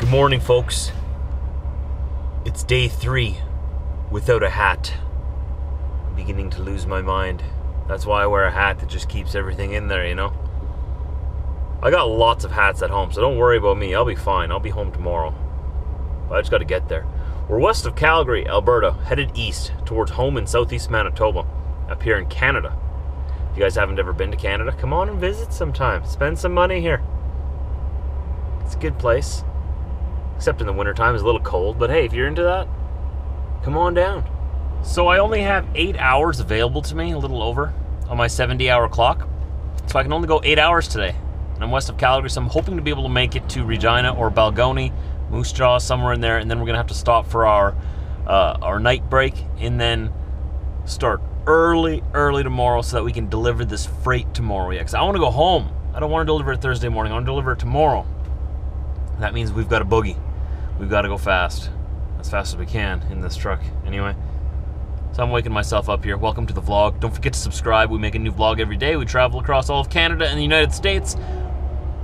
Good morning, folks. It's day 3 without a hat. I'm beginning to lose my mind. That's why I wear a hat that just keeps everything in there, you know? I got lots of hats at home, so don't worry about me. I'll be fine. I'll be home tomorrow. But I just got to get there. We're west of Calgary, Alberta, headed east towards home in southeast Manitoba, up here in Canada. If you guys haven't ever been to Canada, come on and visit sometime. Spend some money here. It's a good place. Except in the wintertime, it's a little cold. But hey, if you're into that, come on down. So I only have 8 hours available to me, a little over, on my 70-hour clock. So I can only go 8 hours today. And I'm west of Calgary, so I'm hoping to be able to make it to Regina or Balgony, Moose Jaw, somewhere in there. And then we're going to have to stop for our night break and then start early tomorrow so that we can deliver this freight tomorrow. Yeah, because I want to go home. I don't want to deliver it Thursday morning. I want to deliver it tomorrow. That means we've got a boogie. We've got to go fast. As fast as we can in this truck. Anyway. So I'm waking myself up here. Welcome to the vlog. Don't forget to subscribe. We make a new vlog every day. We travel across all of Canada and the United States.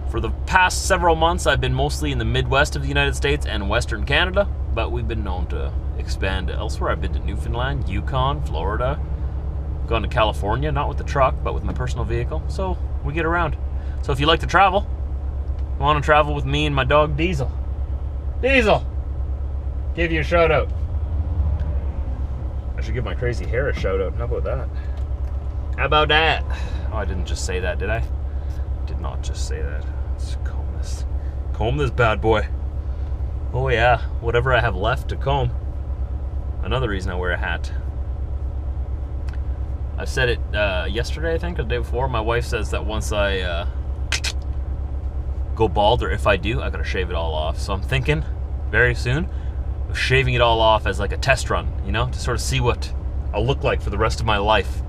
For the past several months, I've been mostly in the Midwest of the United States and Western Canada. But we've been known to expand elsewhere. I've been to Newfoundland, Yukon, Florida. Gone to California, not with the truck, but with my personal vehicle. So we get around. So if you like to travel, want to travel with me and my dog Diesel. Diesel! Give you a shout out. I should give my crazy hair a shout out. How about that? How about that? Oh, I didn't just say that, did I? Did not just say that. Let's comb this. Comb this bad boy. Oh yeah, whatever I have left to comb. Another reason I wear a hat. I said it yesterday, I think, or the day before. My wife says that once I go bald, or if I do, I gotta shave it all off. So I'm thinking very soon of shaving it all off as like a test run, you know, to sort of see what I'll look like for the rest of my life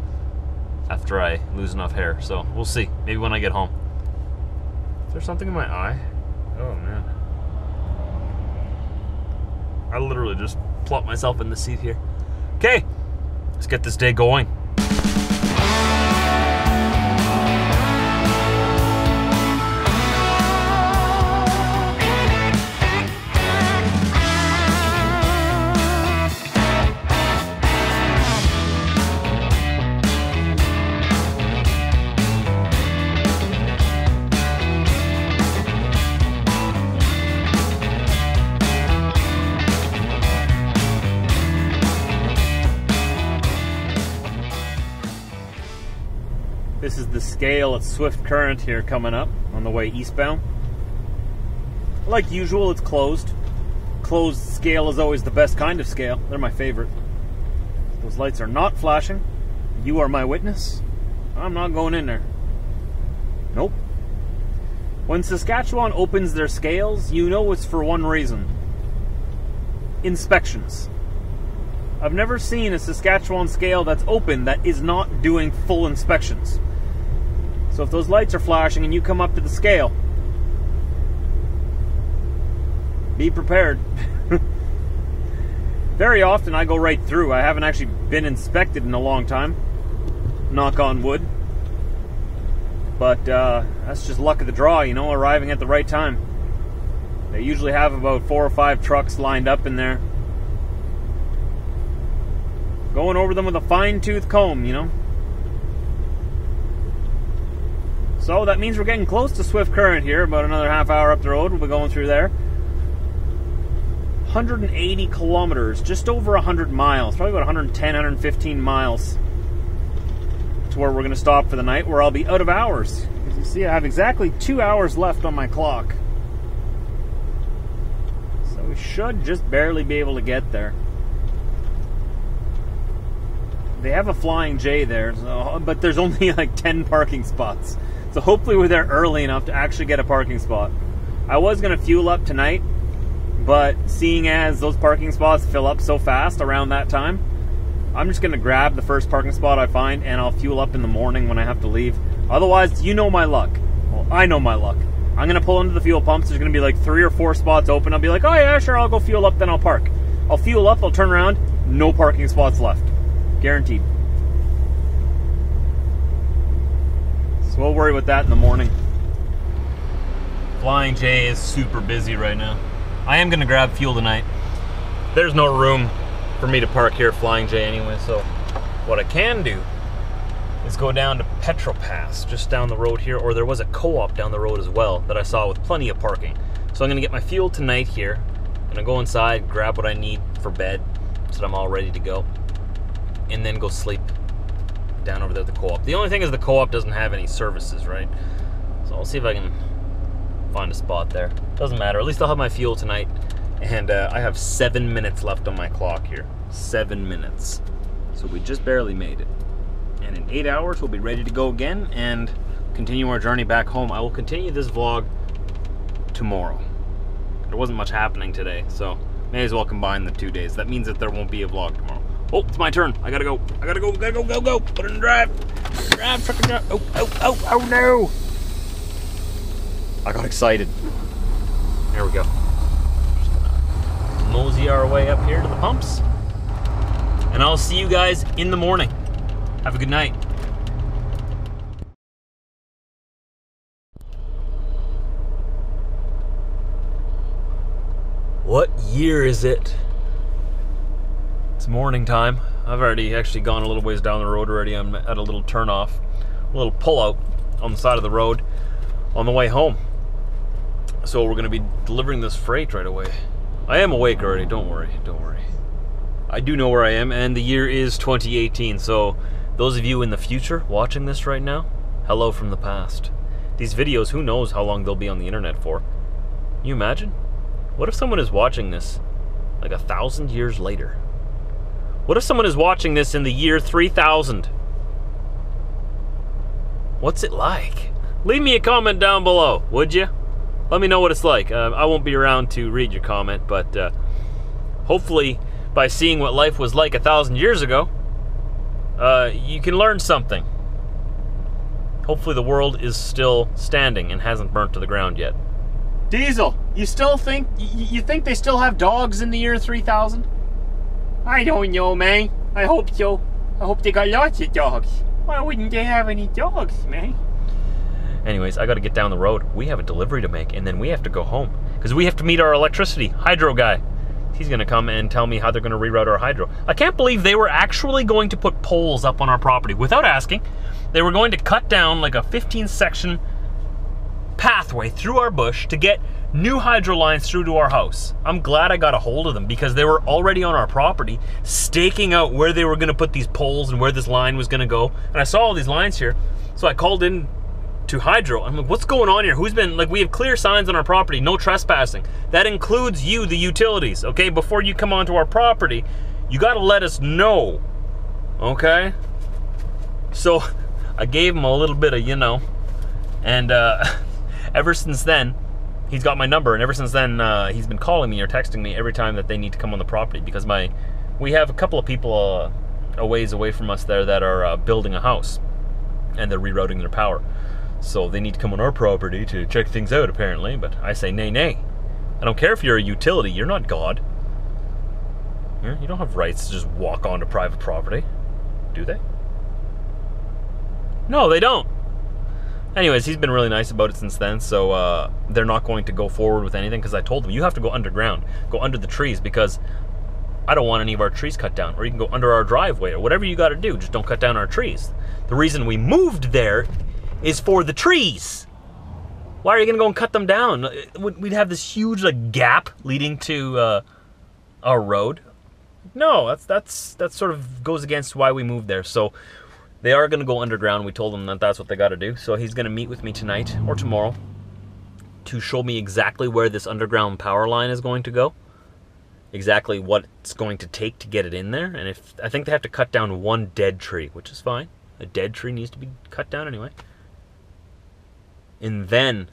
after I lose enough hair. So we'll see. Maybe when I get home. Is there something in my eye? Oh man. I literally just plopped myself in the seat here. Okay, let's get this day going. This is the scale at Swift Current here coming up on the way eastbound. Like usual, it's closed. Closed scale is always the best kind of scale. They're my favorite. Those lights are not flashing. You are my witness. I'm not going in there. Nope. When Saskatchewan opens their scales, you know it's for one reason. Inspections. I've never seen a Saskatchewan scale that's open that is not doing full inspections. So if those lights are flashing and you come up to the scale, be prepared. Very often I go right through. I haven't actually been inspected in a long time. Knock on wood. But that's just luck of the draw, you know, arriving at the right time. They usually have about 4 or 5 trucks lined up in there. Going over them with a fine-tooth comb, you know. So that means we're getting close to Swift Current here. About another half hour up the road, we'll be going through there. 180 kilometers, just over 100 miles. Probably about 110, 115 miles to where we're going to stop for the night, where I'll be out of hours. As you see, I have exactly 2 hours left on my clock. So we should just barely be able to get there. They have a Flying J there, so, but there's only like 10 parking spots. So hopefully we're there early enough to actually get a parking spot. I was going to fuel up tonight, but seeing as those parking spots fill up so fast around that time, I'm just going to grab the first parking spot I find and I'll fuel up in the morning when I have to leave. Otherwise, you know my luck. Well, I know my luck. I'm going to pull into the fuel pumps. There's going to be like 3 or 4 spots open. I'll be like, oh yeah, sure, I'll go fuel up, then I'll park. I'll fuel up, I'll turn around, no parking spots left. Guaranteed. So we'll worry about that in the morning. Flying J is super busy right now. I am gonna grab fuel tonight. There's no room for me to park here at Flying J anyway, so what I can do is go down to Petrol Pass, just down the road here, or there was a co-op down the road as well that I saw with plenty of parking. So I'm gonna get my fuel tonight here. I'm gonna go inside, grab what I need for bed so that I'm all ready to go, and then go sleep down over there at the co-op. The only thing is the co-op doesn't have any services, right? So I'll see if I can find a spot there. Doesn't matter, at least I'll have my fuel tonight. And I have 7 minutes left on my clock here. 7 minutes. So we just barely made it. And in 8 hours, we'll be ready to go again and continue our journey back home. I will continue this vlog tomorrow. There wasn't much happening today, so may as well combine the 2 days. That means that there won't be a vlog tomorrow. Oh, it's my turn. I gotta go. I gotta go, go. Put it in drive. Drive, trucking drive. Oh no. I got excited. There we go. Just gonna mosey our way up here to the pumps. And I'll see you guys in the morning. Have a good night. What year is it? It's morning time. I've already actually gone a little ways down the road already. I'm at a little turn off, a little pull out on the side of the road on the way home. So we're gonna be delivering this freight right away. I am awake already, don't worry, don't worry. I do know where I am, and the year is 2018, so those of you in the future watching this right now, hello from the past. These videos, who knows how long they'll be on the internet for. Can you imagine? What if someone is watching this like 1,000 years later? What if someone is watching this in the year 3000? What's it like? Leave me a comment down below, would you? Let me know what it's like. I won't be around to read your comment, but hopefully by seeing what life was like 1,000 years ago, you can learn something. Hopefully the world is still standing and hasn't burnt to the ground yet. Diesel, you still think, you think they still have dogs in the year 3000? I don't know, man. I hope so. I hope they got lots of dogs. Why wouldn't they have any dogs, man? Anyways, I gotta get down the road. We have a delivery to make, and then we have to go home. Because we have to meet our electricity hydro guy. He's gonna come and tell me how they're gonna reroute our hydro. I can't believe they were actually going to put poles up on our property without asking. They were going to cut down like a 15-section pathway through our bush to get new hydro lines through to our house. I'm glad I got a hold of them because they were already on our property staking out where they were gonna put these poles and where this line was gonna go. And I saw all these lines here, so I called in to hydro. I'm like, what's going on here? Who's been, like, we have clear signs on our property, no trespassing. That includes you, the utilities, okay? Before you come onto our property, you gotta let us know, okay? So I gave him a little bit of, you know, and ever since then, he's got my number, and ever since then, he's been calling me or texting me every time that they need to come on the property because we have a couple of people a ways away from us there that are building a house, and they're rerouting their power. So they need to come on our property to check things out, apparently, but I say nay, nay. I don't care if you're a utility, you're not God. You don't have rights to just walk onto private property, do they? No, they don't. Anyways, he's been really nice about it since then, so they're not going to go forward with anything because I told them, you have to go underground, go under the trees because I don't want any of our trees cut down, or you can go under our driveway, or whatever you gotta do, just don't cut down our trees. The reason we moved there is for the trees. Why are you gonna go and cut them down? We'd have this huge like gap leading to our road. No, that's sort of goes against why we moved there. So they are gonna go underground. We told them that that's what they gotta do. So he's gonna meet with me tonight or tomorrow to show me exactly where this underground power line is going to go. Exactly what it's going to take to get it in there. And if I think they have to cut down one dead tree, which is fine. A dead tree needs to be cut down anyway. And then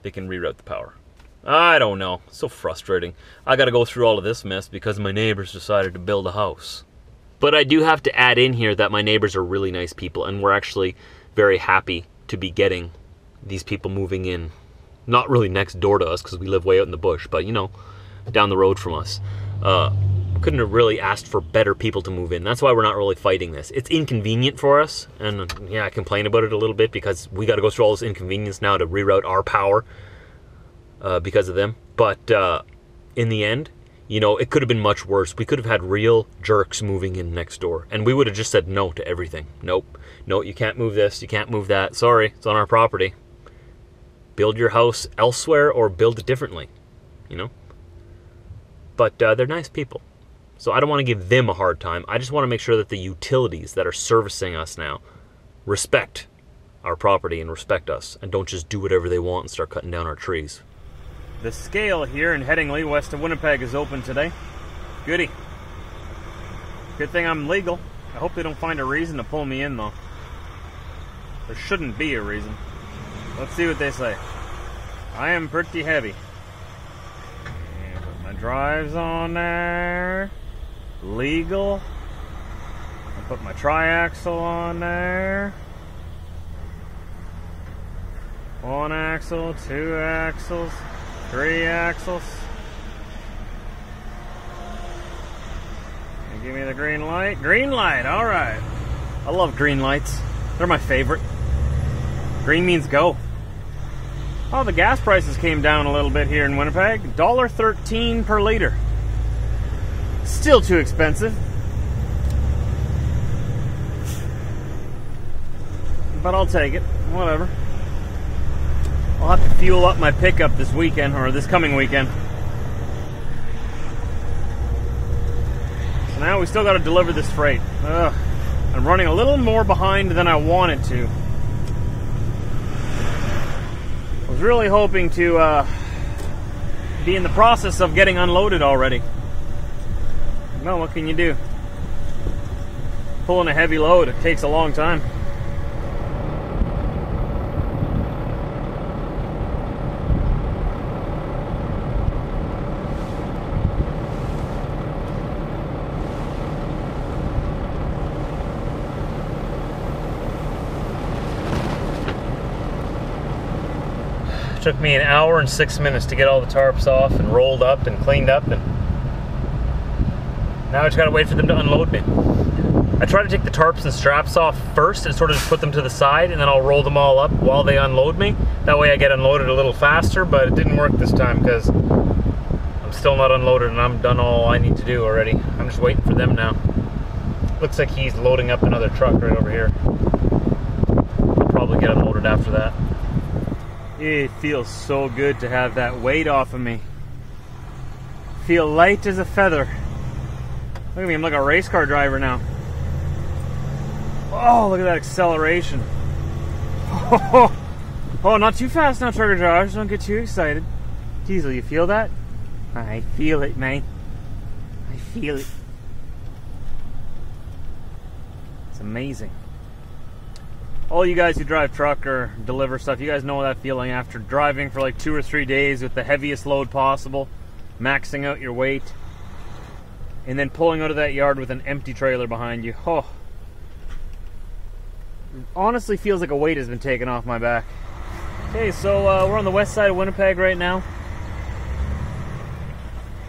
they can reroute the power. I don't know. So frustrating. I gotta go through all of this mess because my neighbors decided to build a house. But I do have to add in here that my neighbors are really nice people, and we're actually very happy to be getting these people moving in. Not really next door to us because we live way out in the bush, but you know, down the road from us. Couldn't have really asked for better people to move in. That's why we're not really fighting this. It's inconvenient for us, and yeah, I complain about it a little bit because we got to go through all this inconvenience now to reroute our power. because of them. But in the end, you know, it could have been much worse. We could have had real jerks moving in next door, and we would have just said no to everything. Nope. No, you can't move this. You can't move that. Sorry, it's on our property. Build your house elsewhere or build it differently, you know? But they're nice people. So I don't want to give them a hard time. I just want to make sure that the utilities that are servicing us now respect our property and respect us, and don't just do whatever they want and start cutting down our trees. The scale here in Headingley, west of Winnipeg, is open today. Goody. Good thing I'm legal. I hope they don't find a reason to pull me in, though. There shouldn't be a reason. Let's see what they say. I am pretty heavy. And put my drives on there. Legal. I put my triaxle on there. 1 axle, 2 axles, 3 axles. And give me the green light. Green light, alright. I love green lights. They're my favorite. Green means go. Oh, the gas prices came down a little bit here in Winnipeg. $1.13 per liter. Still too expensive. But I'll take it. Whatever. I'll have to fuel up my pickup this weekend, or this coming weekend. So now we still got to deliver this freight. Ugh. I'm running a little more behind than I wanted to. I was really hoping to be in the process of getting unloaded already. No, what can you do? Pulling a heavy load, it takes a long time. Took me 1 hour and 6 minutes to get all the tarps off and rolled up and cleaned up, and now I just gotta wait for them to unload me. I try to take the tarps and straps off first and sort of just put them to the side, and then I'll roll them all up while they unload me. That way I get unloaded a little faster, but it didn't work this time because I'm still not unloaded and I'm done all I need to do already. I'm just waiting for them now. Looks like he's loading up another truck right over here. I'll probably get unloaded after that. It feels so good to have that weight off of me. Feel light as a feather. Look at me, I'm like a race car driver now. Oh, look at that acceleration. Oh, not too fast now, Trucker Josh. Don't get too excited. Diesel, you feel that? I feel it, man. I feel it. It's amazing. All you guys who drive truck or deliver stuff, you guys know that feeling after driving for like 2 or 3 days with the heaviest load possible, maxing out your weight, and then pulling out of that yard with an empty trailer behind you. Oh, it honestly feels like a weight has been taken off my back. Okay, so we're on the west side of Winnipeg right now.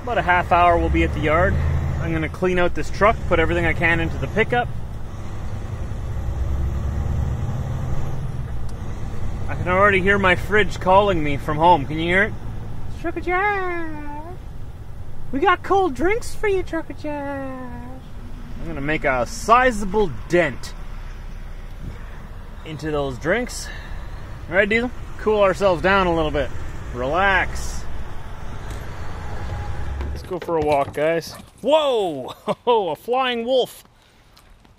About a half hour we'll be at the yard. I'm going to clean out this truck, put everything I can into the pickup. I can already hear my fridge calling me from home. Can you hear it? Trucker Josh, we got cold drinks for you, Trucker Josh. I'm gonna make a sizable dent into those drinks. All right, Diesel? Cool ourselves down a little bit. Relax. Let's go for a walk, guys. Whoa! Oh, a flying wolf.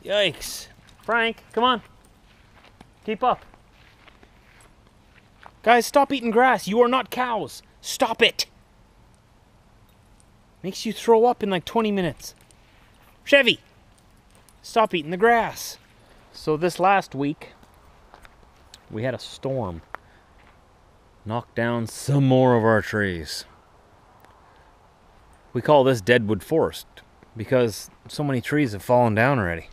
Yikes. Frank, come on. Keep up. Guys, stop eating grass. You are not cows. Stop it. Makes you throw up in like 20 minutes. Chevy, stop eating the grass. So this last week, we had a storm. Knocked down some more of our trees. We call this Deadwood Forest because so many trees have fallen down already.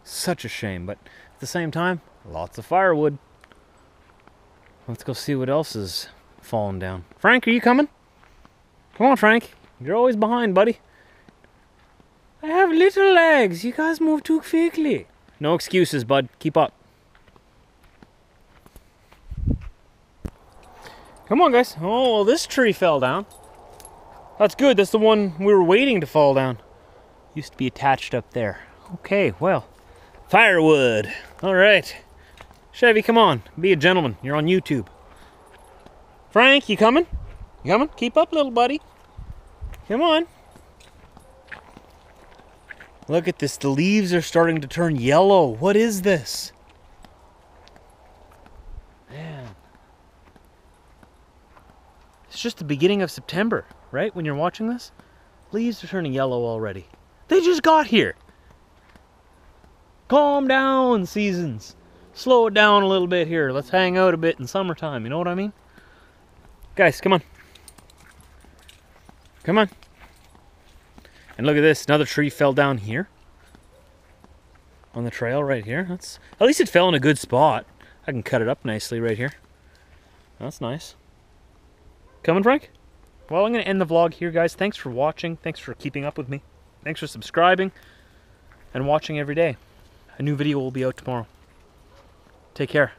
Such a shame, but at the same time, lots of firewood. Let's go see what else is falling down. Frank, are you coming? Come on, Frank. You're always behind, buddy. I have little legs. You guys move too quickly. No excuses, bud. Keep up. Come on, guys. Oh, well, this tree fell down. That's good. That's the one we were waiting to fall down. Used to be attached up there. Okay, well, firewood. All right. Chevy, come on. Be a gentleman. You're on YouTube. Frank, you coming? You coming? Keep up, little buddy. Come on. Look at this. The leaves are starting to turn yellow. What is this? Man. It's just the beginning of September, right? When you're watching this? Leaves are turning yellow already. They just got here. Calm down, seasons. Slow it down a little bit here. Let's hang out a bit in summertime. You know what I mean? Guys, come on. Come on. And look at this. Another tree fell down here. On the trail right here. That's, at least it fell in a good spot. I can cut it up nicely right here. That's nice. Coming, Frank? Well, I'm going to end the vlog here, guys. Thanks for watching. Thanks for keeping up with me. Thanks for subscribing and watching every day. A new video will be out tomorrow. Take care.